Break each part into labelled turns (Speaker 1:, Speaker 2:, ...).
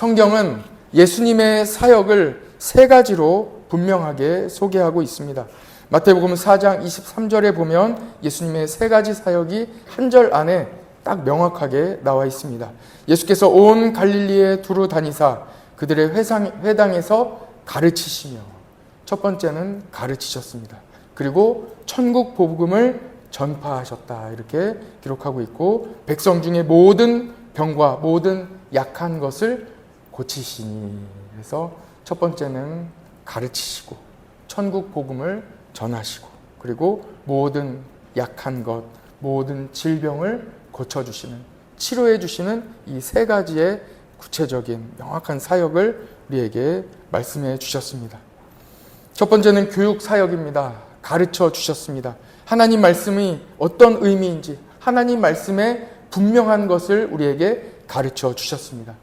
Speaker 1: 성경은 예수님의 사역을 세 가지로 분명하게 소개하고 있습니다. 마태복음 4장 23절에 보면 예수님의 세 가지 사역이 한 절 안에 딱 명확하게 나와 있습니다. 예수께서 온 갈릴리에 두루 다니사 그들의 회당에서 가르치시며, 첫 번째는 가르치셨습니다. 그리고 천국 복음을 전파하셨다, 이렇게 기록하고 있고, 백성 중에 모든 병과 모든 약한 것을 고치시니, 그래서 첫 번째는 가르치시고 천국 복음을 전하시고, 그리고 모든 약한 것, 모든 질병을 고쳐주시는, 치료해주시는 이 세 가지의 구체적인 명확한 사역을 우리에게 말씀해 주셨습니다. 첫 번째는 교육 사역입니다. 가르쳐 주셨습니다. 하나님 말씀이 어떤 의미인지, 하나님 말씀의 분명한 것을 우리에게 가르쳐 주셨습니다.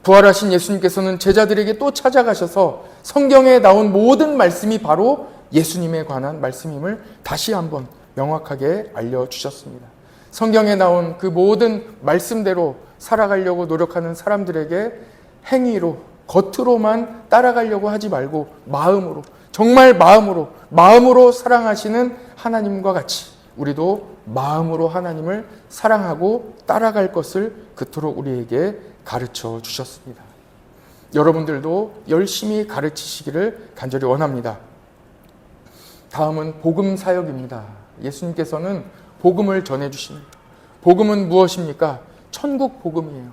Speaker 1: 부활하신 예수님께서는 제자들에게 또 찾아가셔서 성경에 나온 모든 말씀이 바로 예수님에 관한 말씀임을 다시 한번 명확하게 알려주셨습니다. 성경에 나온 그 모든 말씀대로 살아가려고 노력하는 사람들에게 행위로, 겉으로만 따라가려고 하지 말고 마음으로, 정말 마음으로 사랑하시는 하나님과 같이 우리도 마음으로 하나님을 사랑하고 따라갈 것을 그토록 우리에게 가르쳐 주셨습니다. 여러분들도 열심히 가르치시기를 간절히 원합니다. 다음은 복음 사역입니다. 예수님께서는 복음을 전해주십니다. 복음은 무엇입니까? 천국 복음이에요.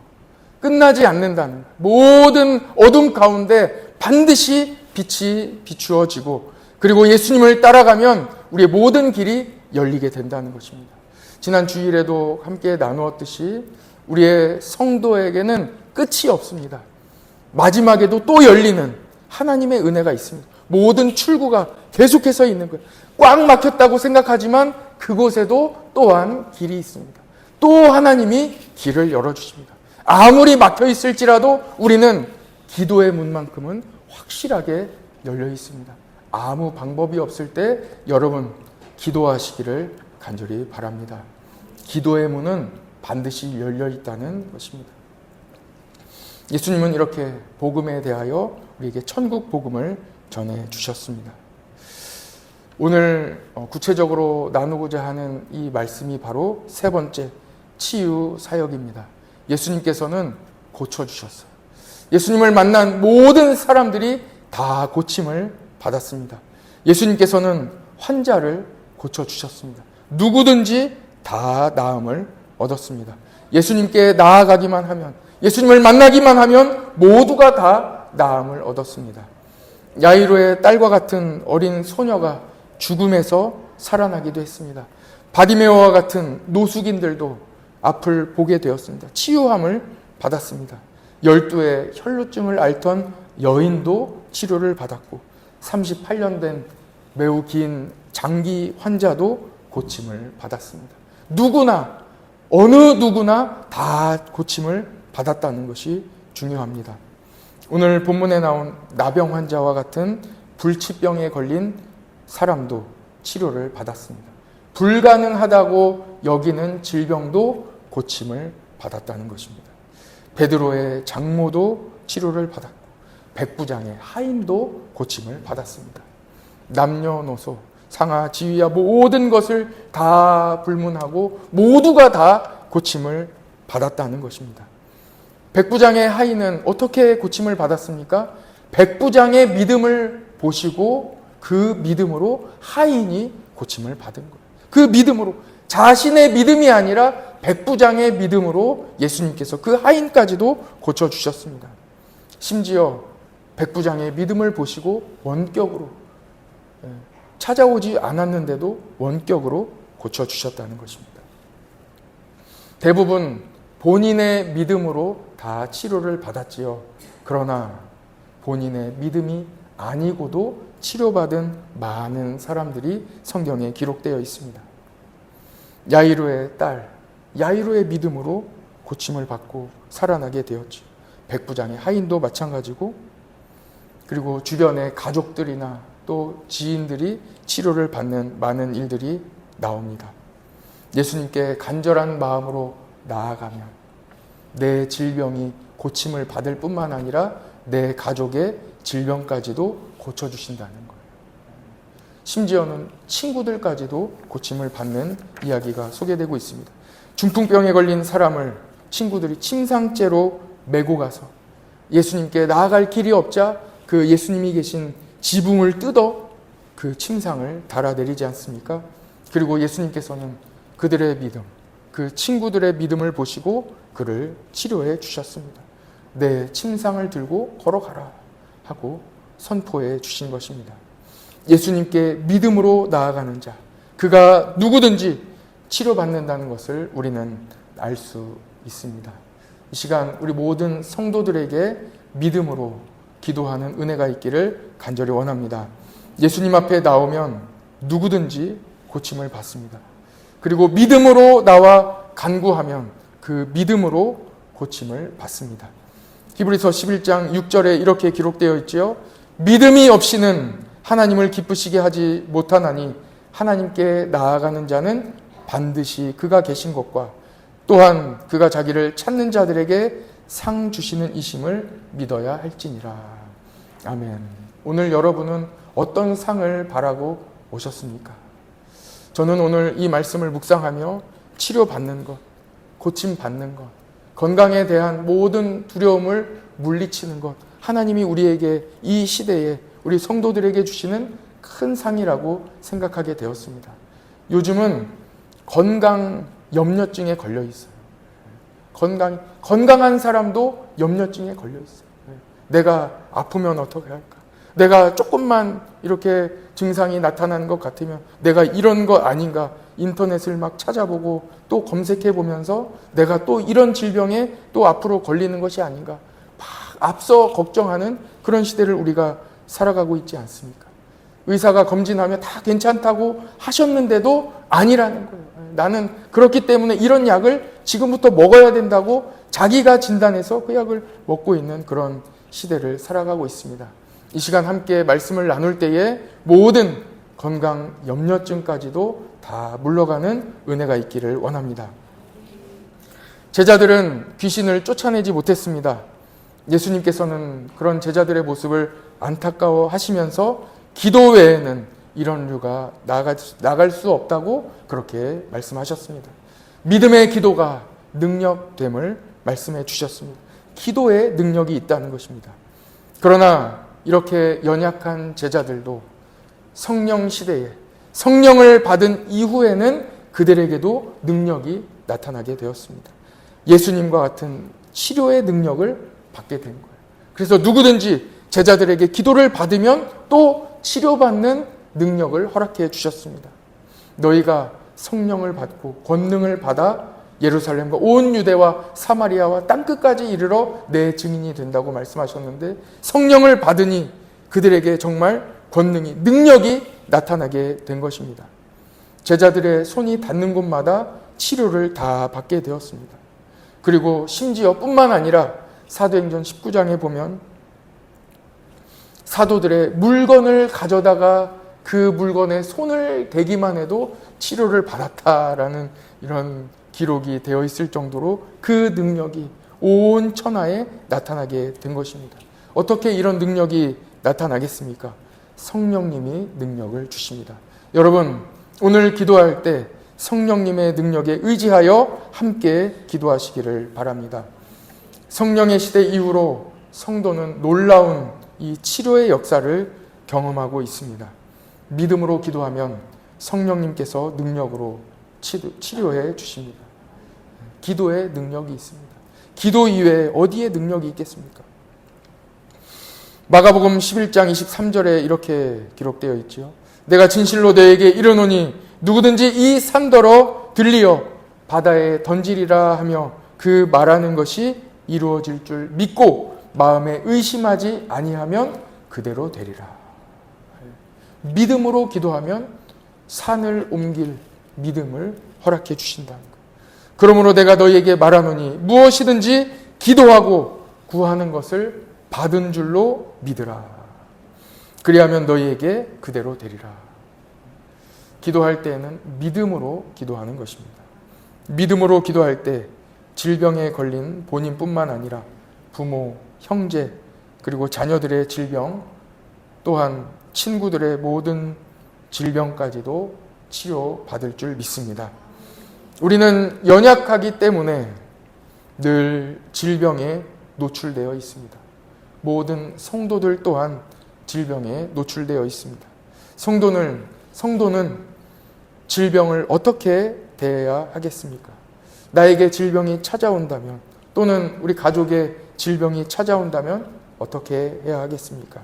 Speaker 1: 끝나지 않는다는, 모든 어둠 가운데 반드시 빛이 비추어지고, 그리고 예수님을 따라가면 우리의 모든 길이 열리게 된다는 것입니다. 지난 주일에도 함께 나누었듯이 우리의 성도에게는 끝이 없습니다. 마지막에도 또 열리는 하나님의 은혜가 있습니다. 모든 출구가 계속해서 있는 거예요. 꽉 막혔다고 생각하지만 그곳에도 또한 길이 있습니다. 또 하나님이 길을 열어주십니다. 아무리 막혀 있을지라도 우리는 기도의 문만큼은 확실하게 열려 있습니다. 아무 방법이 없을 때 여러분 기도하시기를 간절히 바랍니다. 기도의 문은 반드시 열려 있다는 것입니다. 예수님은 이렇게 복음에 대하여 우리에게 천국 복음을 전해 주셨습니다. 오늘 구체적으로 나누고자 하는 이 말씀이 바로 세 번째, 치유 사역입니다. 예수님께서는 고쳐주셨어요. 예수님을 만난 모든 사람들이 다 고침을 받았습니다. 예수님께서는 환자를 고쳐주셨습니다. 누구든지 다 나음을 얻었습니다. 예수님께 나아가기만 하면, 예수님을 만나기만 하면 모두가 다 나음을 얻었습니다. 야이로의 딸과 같은 어린 소녀가 죽음에서 살아나기도 했습니다. 바디메오와 같은 노숙인들도 앞을 보게 되었습니다. 치유함을 받았습니다. 12의 혈루증을 앓던 여인도 치료를 받았고, 38년 된 매우 긴 장기 환자도 고침을 받았습니다. 누구나, 어느 누구나 다 고침을 받았다는 것이 중요합니다. 오늘 본문에 나온 나병 환자와 같은 불치병에 걸린 사람도 치료를 받았습니다. 불가능하다고 여기는 질병도 고침을 받았다는 것입니다. 베드로의 장모도 치료를 받았고, 백부장의 하인도 고침을 받았습니다. 남녀노소, 상하, 지위야 모든 것을 다 불문하고 모두가 다 고침을 받았다는 것입니다. 백부장의 하인은 어떻게 고침을 받았습니까? 백부장의 믿음을 보시고 그 믿음으로 하인이 고침을 받은 거예요. 그 믿음으로, 자신의 믿음이 아니라 백부장의 믿음으로 예수님께서 그 하인까지도 고쳐주셨습니다. 심지어 백부장의 믿음을 보시고 원격으로, 찾아오지 않았는데도 원격으로 고쳐주셨다는 것입니다. 대부분 본인의 믿음으로 다 치료를 받았지요. 그러나 본인의 믿음이 아니고도 치료받은 많은 사람들이 성경에 기록되어 있습니다. 야이로의 딸, 야이로의 믿음으로 고침을 받고 살아나게 되었죠. 백부장의 하인도 마찬가지고, 그리고 주변의 가족들이나 또 지인들이 치료를 받는 많은 일들이 나옵니다. 예수님께 간절한 마음으로 나아가면 내 질병이 고침을 받을 뿐만 아니라 내 가족의 질병까지도 고쳐주신다는 거예요. 심지어는 친구들까지도 고침을 받는 이야기가 소개되고 있습니다. 중풍병에 걸린 사람을 친구들이 침상째로 메고 가서 예수님께 나아갈 길이 없자 그 예수님이 계신 지붕을 뜯어 그 침상을 달아내리지 않습니까? 그리고 예수님께서는 그들의 믿음, 그 친구들의 믿음을 보시고 그를 치료해 주셨습니다. 내 침상을 들고 걸어가라 하고 선포해 주신 것입니다. 예수님께 믿음으로 나아가는 자, 그가 누구든지 치료받는다는 것을 우리는 알 수 있습니다. 이 시간 우리 모든 성도들에게 믿음으로 기도하는 은혜가 있기를 간절히 원합니다. 예수님 앞에 나오면 누구든지 고침을 받습니다. 그리고 믿음으로 나와 간구하면 그 믿음으로 고침을 받습니다. 히브리서 11장 6절에 이렇게 기록되어 있지요. 믿음이 없이는 하나님을 기쁘시게 하지 못하나니 하나님께 나아가는 자는 반드시 그가 계신 것과 또한 그가 자기를 찾는 자들에게 상 주시는 이심을 믿어야 할지니라. 아멘. 오늘 여러분은 어떤 상을 바라고 오셨습니까? 저는 오늘 이 말씀을 묵상하며 치료받는 것, 고침받는 것, 건강에 대한 모든 두려움을 물리치는 것, 하나님이 우리에게 이 시대에 우리 성도들에게 주시는 큰 상이라고 생각하게 되었습니다. 요즘은 건강 염려증에 걸려 있어요. 건강한 사람도 염려증에 걸려 있어요. 내가 아프면 어떻게 할까? 내가 조금만 이렇게 증상이 나타나는 것 같으면 내가 이런 거 아닌가? 인터넷을 막 찾아보고 또 검색해 보면서 내가 또 이런 질병에 또 앞으로 걸리는 것이 아닌가? 막 앞서 걱정하는 그런 시대를 우리가 살아가고 있지 않습니까? 의사가 검진하면 다 괜찮다고 하셨는데도 아니라는 거예요. 나는 그렇기 때문에 이런 약을 지금부터 먹어야 된다고 자기가 진단해서 그 약을 먹고 있는 그런 시대를 살아가고 있습니다. 이 시간 함께 말씀을 나눌 때에 모든 건강 염려증까지도 다 물러가는 은혜가 있기를 원합니다. 제자들은 귀신을 쫓아내지 못했습니다. 예수님께서는 그런 제자들의 모습을 안타까워 하시면서 기도 외에는 이런 류가 나갈 수 없다고 그렇게 말씀하셨습니다. 믿음의 기도가 능력됨을 말씀해 주셨습니다. 기도에 능력이 있다는 것입니다. 그러나 이렇게 연약한 제자들도 성령 시대에 성령을 받은 이후에는 그들에게도 능력이 나타나게 되었습니다. 예수님과 같은 치료의 능력을 받게 된 거예요. 그래서 누구든지 제자들에게 기도를 받으면 또 치료받는 능력을 허락해 주셨습니다. 너희가 성령을 받고 권능을 받아 예루살렘과 온 유대와 사마리아와 땅끝까지 이르러 내 증인이 된다고 말씀하셨는데 성령을 받으니 그들에게 정말 권능이, 능력이 나타나게 된 것입니다. 제자들의 손이 닿는 곳마다 치료를 다 받게 되었습니다. 그리고 심지어 뿐만 아니라 사도행전 19장에 보면 사도들의 물건을 가져다가 그 물건에 손을 대기만 해도 치료를 받았다라는 이런 기록이 되어 있을 정도로 그 능력이 온 천하에 나타나게 된 것입니다. 어떻게 이런 능력이 나타나겠습니까? 성령님이 능력을 주십니다. 여러분, 오늘 기도할 때 성령님의 능력에 의지하여 함께 기도하시기를 바랍니다. 성령의 시대 이후로 성도는 놀라운 이 치료의 역사를 경험하고 있습니다. 믿음으로 기도하면 성령님께서 능력으로 치료해 주십니다. 기도에 능력이 있습니다. 기도 이외에 어디에 능력이 있겠습니까? 마가복음 11장 23절에 이렇게 기록되어 있지요. 내가 진실로 너에게 이르노니 누구든지 이 산더러 들리어 바다에 던지리라 하며 그 말하는 것이 이루어질 줄 믿고 마음에 의심하지 아니하면 그대로 되리라. 믿음으로 기도하면 산을 옮길 믿음을 허락해 주신다는 것. 그러므로 내가 너희에게 말하노니 무엇이든지 기도하고 구하는 것을 받은 줄로 믿으라. 그리하면 너희에게 그대로 되리라. 기도할 때에는 믿음으로 기도하는 것입니다. 믿음으로 기도할 때 질병에 걸린 본인뿐만 아니라 부모, 형제, 그리고 자녀들의 질병, 또한 친구들의 모든 질병까지도 치료받을 줄 믿습니다. 우리는 연약하기 때문에 늘 질병에 노출되어 있습니다. 모든 성도들 또한 질병에 노출되어 있습니다. 성도는 질병을 어떻게 대해야 하겠습니까? 나에게 질병이 찾아온다면, 또는 우리 가족의 질병이 찾아온다면 어떻게 해야 하겠습니까?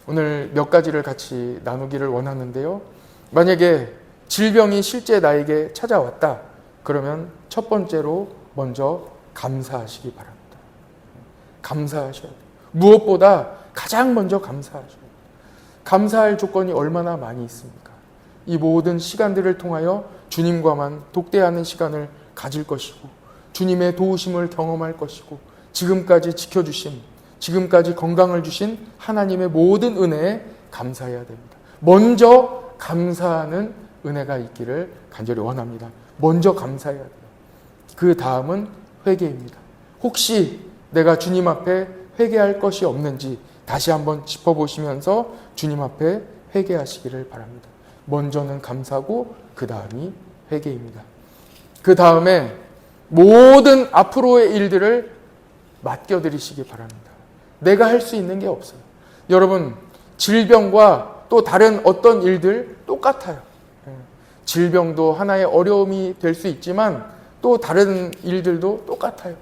Speaker 1: 오늘 몇 가지를 같이 나누기를 원하는데요. 만약에 질병이 실제 나에게 찾아왔다, 그러면 첫 번째로 먼저 감사하시기 바랍니다. 감사하셔야 돼요. 무엇보다 가장 먼저 감사하셔야 돼요. 감사할 조건이 얼마나 많이 있습니까? 이 모든 시간들을 통하여 주님과만 독대하는 시간을 가질 것이고, 주님의 도우심을 경험할 것이고, 지금까지 지켜주신, 지금까지 건강을 주신 하나님의 모든 은혜에 감사해야 됩니다. 먼저 감사하는 은혜가 있기를 간절히 원합니다. 먼저 감사해야 돼요. 그 다음은 회개입니다. 혹시 내가 주님 앞에 회개할 것이 없는지 다시 한번 짚어보시면서 주님 앞에 회개하시기를 바랍니다. 먼저는 감사고 그 다음이 회개입니다. 그 다음에 모든 앞으로의 일들을 맡겨드리시기 바랍니다. 내가 할 수 있는 게 없어요. 여러분, 질병과 또 다른 어떤 일들 똑같아요. 질병도 하나의 어려움이 될 수 있지만 또 다른 일들도 똑같아요.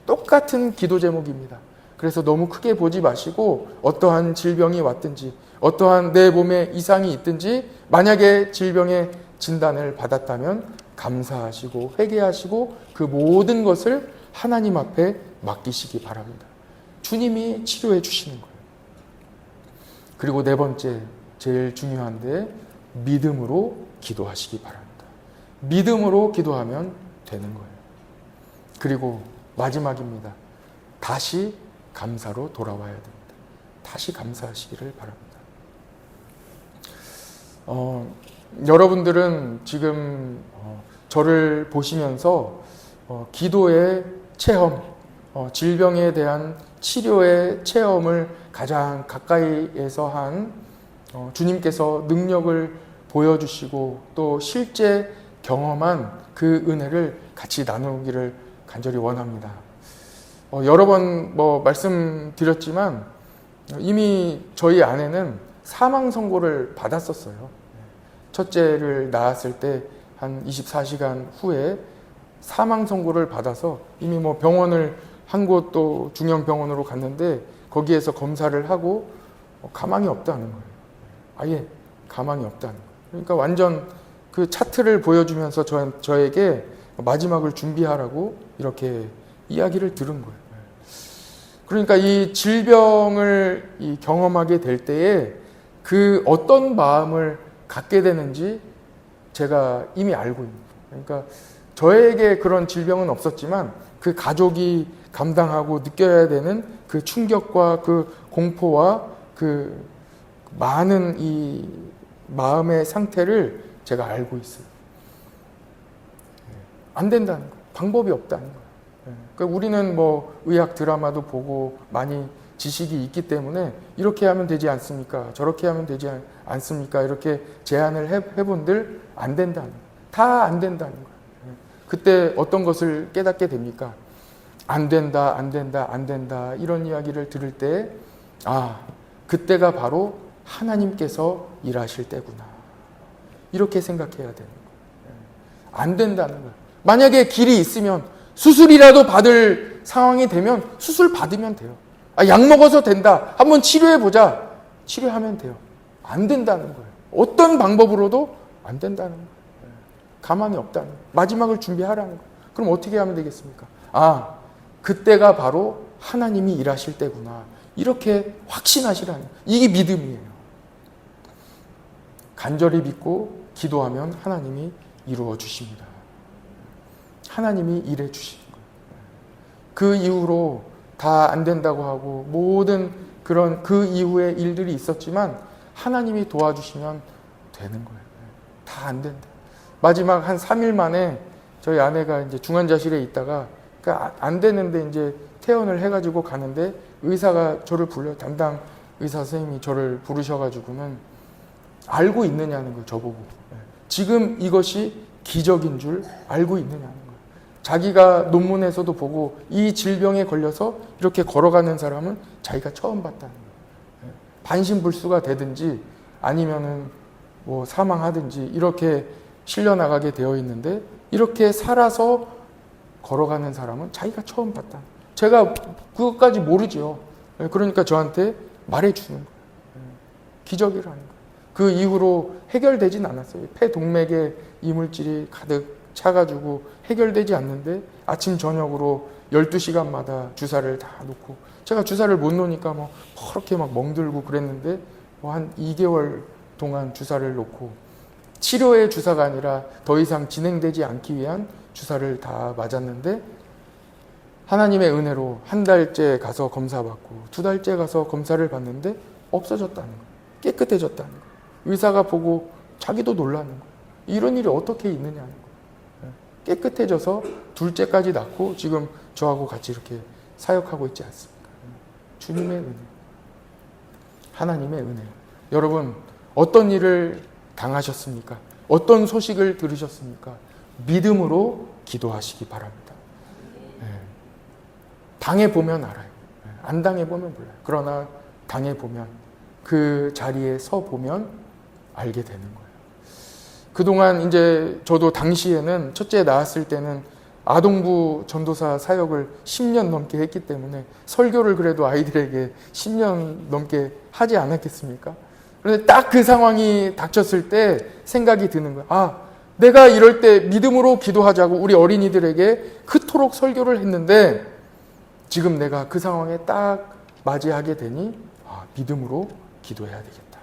Speaker 1: 똑같은 기도 제목입니다. 그래서 너무 크게 보지 마시고, 어떠한 질병이 왔든지 어떠한 내 몸에 이상이 있든지 만약에 질병의 진단을 받았다면 감사하시고 회개하시고 그 모든 것을 하나님 앞에 맡기시기 바랍니다. 주님이 치료해 주시는 거예요. 그리고 네 번째, 제일 중요한데, 믿음으로 기도하시기 바랍니다. 믿음으로 기도하면 되는 거예요. 그리고 마지막입니다. 다시 감사로 돌아와야 됩니다. 다시 감사하시기를 바랍니다. 여러분들은 지금 저를 보시면서 기도의 체험, 질병에 대한 치료의 체험을 가장 가까이에서 한 주님께서 능력을 보여주시고 또 실제 경험한 그 은혜를 같이 나누기를 간절히 원합니다. 여러 번 말씀드렸지만 이미 저희 아내는 사망 선고를 받았었어요. 첫째를 낳았을 때 한 24시간 후에 사망 선고를 받아서 이미 병원을 한 곳 또 중형병원으로 갔는데 거기에서 검사를 하고 가망이 없다는 거예요. 아예 가망이 없다는 거예요. 그러니까 완전 그 차트를 보여주면서 저에게 마지막을 준비하라고 이렇게 이야기를 들은 거예요. 그러니까 이 질병을 경험하게 될 때에 그 어떤 마음을 갖게 되는지 제가 이미 알고 있는 거예요. 그러니까 저에게 그런 질병은 없었지만 그 가족이 감당하고 느껴야 되는 그 충격과 그 공포와 그 많은 이 마음의 상태를 제가 알고 있어요. 안 된다는 거예요. 방법이 없다는 거예요. 그러니까 우리는 의학 드라마도 보고 많이 지식이 있기 때문에 이렇게 하면 되지 않습니까? 저렇게 하면 되지 않습니까? 이렇게 제안을 해본들 안 된다는 거예요. 다 안 된다는 거예요. 그때 어떤 것을 깨닫게 됩니까? 안 된다, 안 된다, 안 된다 이런 이야기를 들을 때 그때가 바로 하나님께서 일하실 때구나. 이렇게 생각해야 되는 거예요. 안 된다는 거예요. 만약에 길이 있으면 수술이라도 받을 상황이 되면 수술 받으면 돼요. 약 먹어서 된다. 한번 치료해보자. 치료하면 돼요. 안 된다는 거예요. 어떤 방법으로도 안 된다는 거예요. 가망이 없다는 거예요. 마지막을 준비하라는 거예요. 그럼 어떻게 하면 되겠습니까? 그때가 바로 하나님이 일하실 때구나. 이렇게 확신하시라는 거예요. 이게 믿음이에요. 간절히 믿고 기도하면 하나님이 이루어 주십니다. 하나님이 일해 주시는 거예요. 그 이후로 다 안 된다고 하고 모든 그런 그 이후의 일들이 있었지만 하나님이 도와주시면 되는 거예요. 다 안 된다. 마지막 한 3일 만에 저희 아내가 이제 중환자실에 있다가 그러니까 안 되는데 이제 퇴원을 해가지고 가는데 의사가 저를 불러 담당 의사 선생님이 저를 부르셔가지고는 알고 있느냐는 거예요. 저보고 지금 이것이 기적인 줄 알고 있느냐는 거예요. 자기가 논문에서도 보고 이 질병에 걸려서 이렇게 걸어가는 사람은 자기가 처음 봤다는 거예요. 반신불수가 되든지 아니면은 뭐 사망하든지 이렇게 실려나가게 되어 있는데 이렇게 살아서 걸어가는 사람은 자기가 처음 봤다. 제가 그것까지 모르죠. 그러니까 저한테 말해주는 거예요. 기적이라는 거예요. 그 이후로 해결되진 않았어요. 폐동맥에 이물질이 가득 차가지고 해결되지 않는데 아침 저녁으로 12시간마다 주사를 다 놓고 제가 주사를 못 놓으니까 뭐 그렇게 막 멍들고 그랬는데 뭐 한 2개월 동안 주사를 놓고 치료의 주사가 아니라 더 이상 진행되지 않기 위한 주사를 다 맞았는데 하나님의 은혜로 한 달째 가서 검사받고 2달째 가서 검사를 받는데 없어졌다는 거예요. 깨끗해졌다는 거예요. 의사가 보고 자기도 놀라는 거예요. 이런 일이 어떻게 있느냐는 거예요. 깨끗해져서 둘째까지 낳고 지금 저하고 같이 이렇게 사역하고 있지 않습니까? 주님의 은혜, 하나님의 은혜. 여러분 어떤 일을 당하셨습니까? 어떤 소식을 들으셨습니까? 믿음으로 기도하시기 바랍니다. 당해보면 알아요. 안 당해보면 몰라요. 그러나 당해보면 그 자리에 서보면 알게 되는 거예요. 그동안 이제 저도 당시에는 첫째 낳았을 때는 아동부 전도사 사역을 10년 넘게 했기 때문에 설교를 그래도 아이들에게 10년 넘게 하지 않았겠습니까? 그런데 딱 그 상황이 닥쳤을 때 생각이 드는 거예요. 아, 내가 이럴 때 믿음으로 기도하자고 우리 어린이들에게 그토록 설교를 했는데 지금 내가 그 상황에 딱 맞이하게 되니 믿음으로 기도해야 되겠다.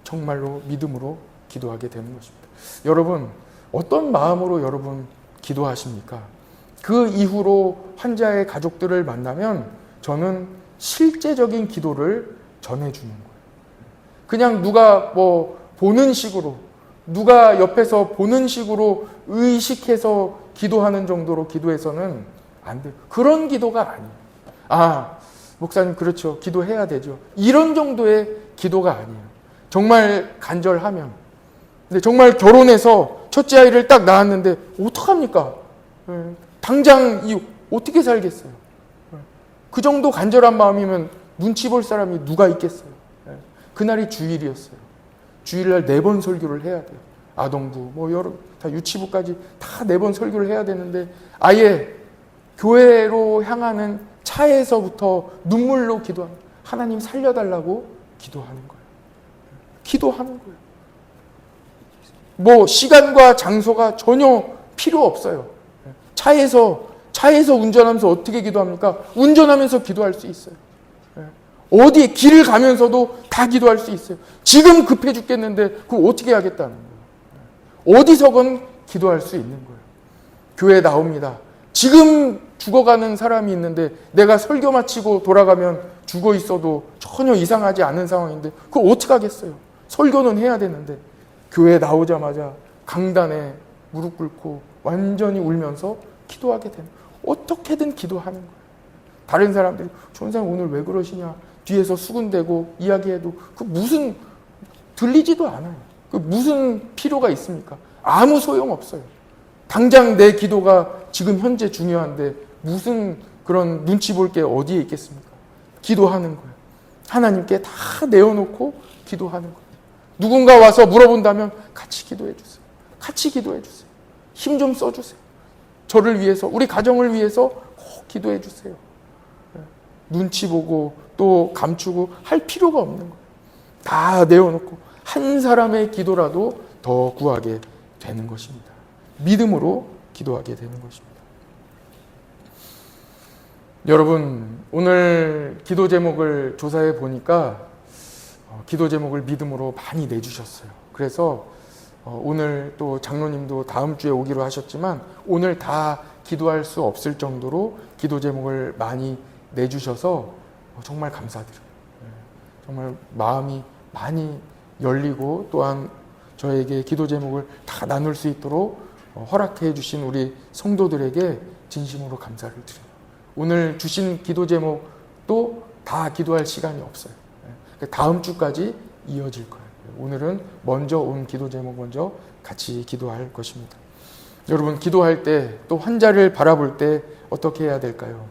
Speaker 1: 정말로 믿음으로 기도하게 되는 것입니다. 여러분 어떤 마음으로 여러분 기도하십니까? 그 이후로 환자의 가족들을 만나면 저는 실제적인 기도를 전해주는 거예요. 그냥 누가 뭐 보는 식으로 누가 옆에서 보는 식으로 의식해서 기도하는 정도로 기도해서는 안 돼요. 그런 기도가 아니에요. 아, 목사님 그렇죠. 기도해야 되죠. 이런 정도의 기도가 아니에요. 정말 간절하면. 근데 정말 결혼해서 첫째 아이를 딱 낳았는데 어떡합니까? 당장 어떻게 살겠어요? 그 정도 간절한 마음이면 눈치 볼 사람이 누가 있겠어요? 그날이 주일이었어요. 주일날 4번 설교를 해야 돼요. 아동부, 뭐 여러 다 유치부까지 다 4번 설교를 해야 되는데 아예 교회로 향하는 차에서부터 눈물로 기도하는 하나님 살려달라고 기도하는 거예요. 기도하는 거예요. 뭐 시간과 장소가 전혀 필요 없어요. 차에서 운전하면서 어떻게 기도합니까? 운전하면서 기도할 수 있어요. 어디 길을 가면서도 다 기도할 수 있어요. 지금 급해 죽겠는데 그걸 어떻게 하겠다는 거예요. 어디서건 기도할 수 있는 거예요. 교회 나옵니다. 지금 죽어가는 사람이 있는데 내가 설교 마치고 돌아가면 죽어 있어도 전혀 이상하지 않은 상황인데 그걸 어떻게 하겠어요. 설교는 해야 되는데 교회 나오자마자 강단에 무릎 꿇고 완전히 울면서 기도하게 되는 거예요. 어떻게든 기도하는 거예요. 다른 사람들이 전사님 오늘 왜 그러시냐 뒤에서 수군대고 이야기해도 그 무슨 들리지도 않아요. 그 무슨 필요가 있습니까? 아무 소용없어요. 당장 내 기도가 지금 현재 중요한데 무슨 그런 눈치 볼 게 어디에 있겠습니까? 기도하는 거예요. 하나님께 다 내어놓고 기도하는 거예요. 누군가 와서 물어본다면 같이 기도해 주세요. 같이 기도해 주세요. 힘 좀 써주세요. 저를 위해서, 우리 가정을 위해서 꼭 기도해 주세요. 눈치 보고 또 감추고 할 필요가 없는 거예요. 다 내어놓고 한 사람의 기도라도 더 구하게 되는 것입니다. 믿음으로 기도하게 되는 것입니다. 여러분, 오늘 기도 제목을 조사해 보니까 기도 제목을 믿음으로 많이 내주셨어요. 그래서 오늘 또 장로님도 다음 주에 오기로 하셨지만 오늘 다 기도할 수 없을 정도로 기도 제목을 많이 내주셔서 정말 감사드려요. 정말 마음이 많이 열리고 또한 저에게 기도 제목을 다 나눌 수 있도록 허락해 주신 우리 성도들에게 진심으로 감사를 드려요. 오늘 주신 기도 제목도 다 기도할 시간이 없어요. 다음 주까지 이어질 거예요. 오늘은 먼저 온 기도 제목 먼저 같이 기도할 것입니다. 여러분, 기도할 때 또 환자를 바라볼 때 어떻게 해야 될까요?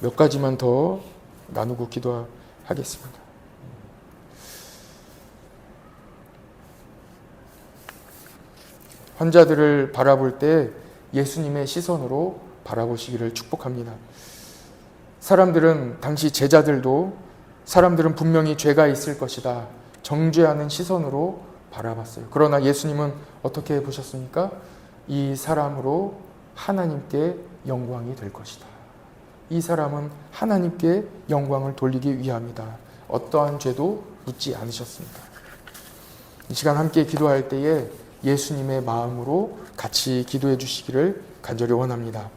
Speaker 1: 몇 가지만 더 나누고 기도하겠습니다. 환자들을 바라볼 때 예수님의 시선으로 바라보시기를 축복합니다. 사람들은, 당시 제자들도 사람들은 분명히 죄가 있을 것이다, 정죄하는 시선으로 바라봤어요. 그러나 예수님은 어떻게 보셨습니까? 이 사람으로 하나님께 영광이 될 것이다. 이 사람은 하나님께 영광을 돌리기 위함이다. 어떠한 죄도 묻지 않으셨습니다. 이 시간 함께 기도할 때에 예수님의 마음으로 같이 기도해 주시기를 간절히 원합니다.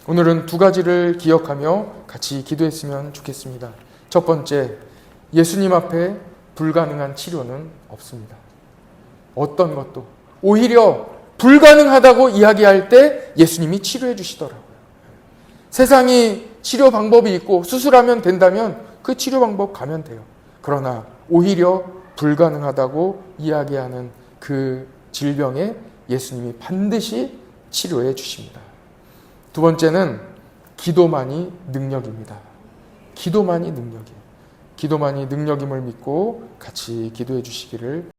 Speaker 1: 오늘은 두 가지를 기억하며 같이 기도했으면 좋겠습니다. 첫 번째, 예수님 앞에 불가능한 치료는 없습니다. 어떤 것도. 오히려 불가능하다고 이야기할 때 예수님이 치료해 주시더라고요. 세상이 치료 방법이 있고 수술하면 된다면 그 치료 방법 가면 돼요. 그러나 오히려 불가능하다고 이야기하는 그 질병에 예수님이 반드시 치료해 주십니다. 두 번째는 기도만이 능력입니다. 기도만이 능력이에요. 기도만이 능력임을 믿고 같이 기도해 주시기를